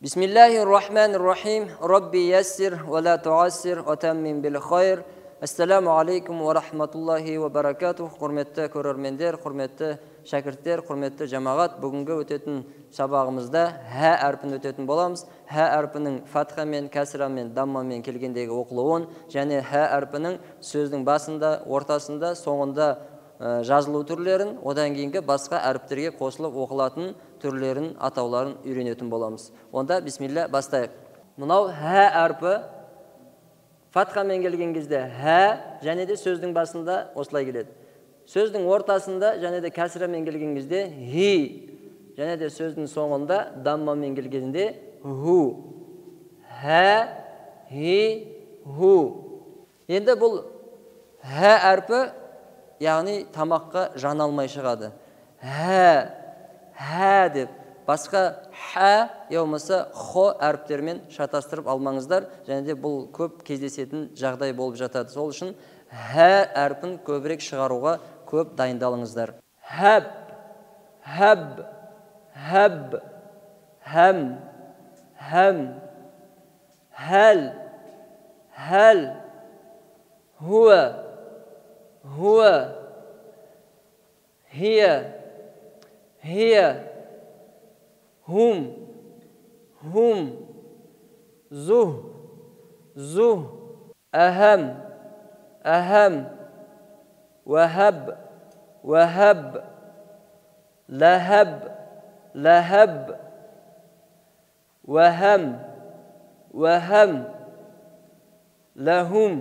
Бисмиллахир-рахманир-рахим. Рабби яссир ва ла туассир ва таммим бил хайр. Ассаламуғалейкум ва рахматуллахи ва баракатух. Құрметті көрермендер, құрметті шәкірттер, құрметті жамағат, бүгінгі өтетін сабағымызда һә әрпін өтетін боламыз. Һә әрпінің фатхамен, кәсрамен, даммамен келгендегі оқылуын, және һә әрпінің сөздің басында, ортасында, соңында жазылу түрлерін, одан кейінгі басқа әріптерге қосылып оқылатын түрлерін, атауларын үйренетін боламыз. Онда бисмилля бастайық. Мынау һә әрпі фатхамен келген кезде һә, және де сөздің басында осылай келеді. Сөздің ортасында және де кәсрамен келген кезде хи, және де сөздің соңында даммамен келгенде ху. Һә, хи, ху. Енді бұл һә әрпі, яғни тамаққа жан алмай шығады. Һә деп. Басқа һә, яумаса хо әріптермен шатастырып алмаңыздар, және де бұл көп кездесетін жағдай болып жатады. Сол үшін һә әрпін көбірек шығаруға көп дайындалыңыздар. Хәб, хәб, хәб, хәм, хәм, хәл, хәл, хуа, хуа, хия, хия, hum, hum, zuh, zuh, aham, aham, wahab, wahab, lahab, lahab, waham, waham, lahum,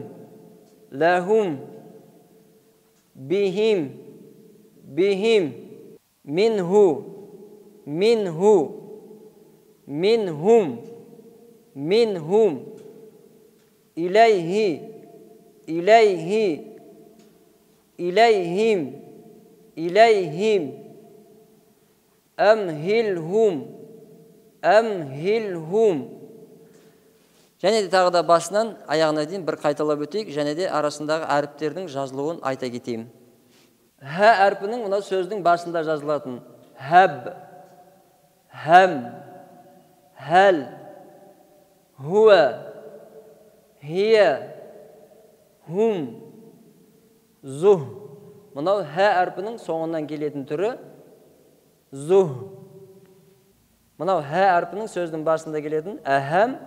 lahum, bihim, bihim, minhu, minhu, minhum, minhum, ilayhi, ilayhi, ilayhim, ilayhim, amhilhum, amhilhum. Және де тағы да басынан аяғына дейін бір қайталап өтейік, және де арасындағы әріптердің жазылуын айта кетейін. Һә әрпінің мына сөздің басында жазылатын. Хәб, хәм, хәл, хуа, хия, хум, зух. Мынау һә әрпінің соңынан келетін түрі зух. Мынау һә әрпінің сөздің басында келетін әхәм,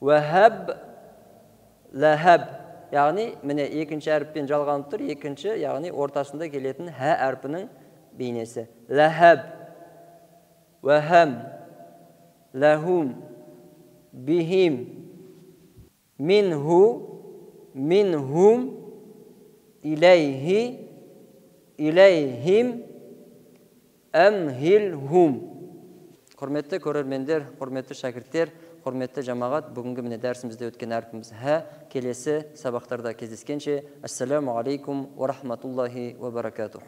вәхәб, ләхәб. Яғни, міне екінші әріппен жалғанып тұр, екінші, яғни ортасында келетін һә әрпінің бейнесі. Ләхәб, вәхәм, ләхум, бихим, минху, минхум, илайхи, илайхим, әмхилхум. Құрметті көрермендер, құрметті шәкірттер, құрметті жамағат, бүгінгі міне дәрісімізде өткен әрпіміз һә, келесі сабақтарда кездескенше. Ассаламуғалейкум ва рахматуллахи ва баракатух.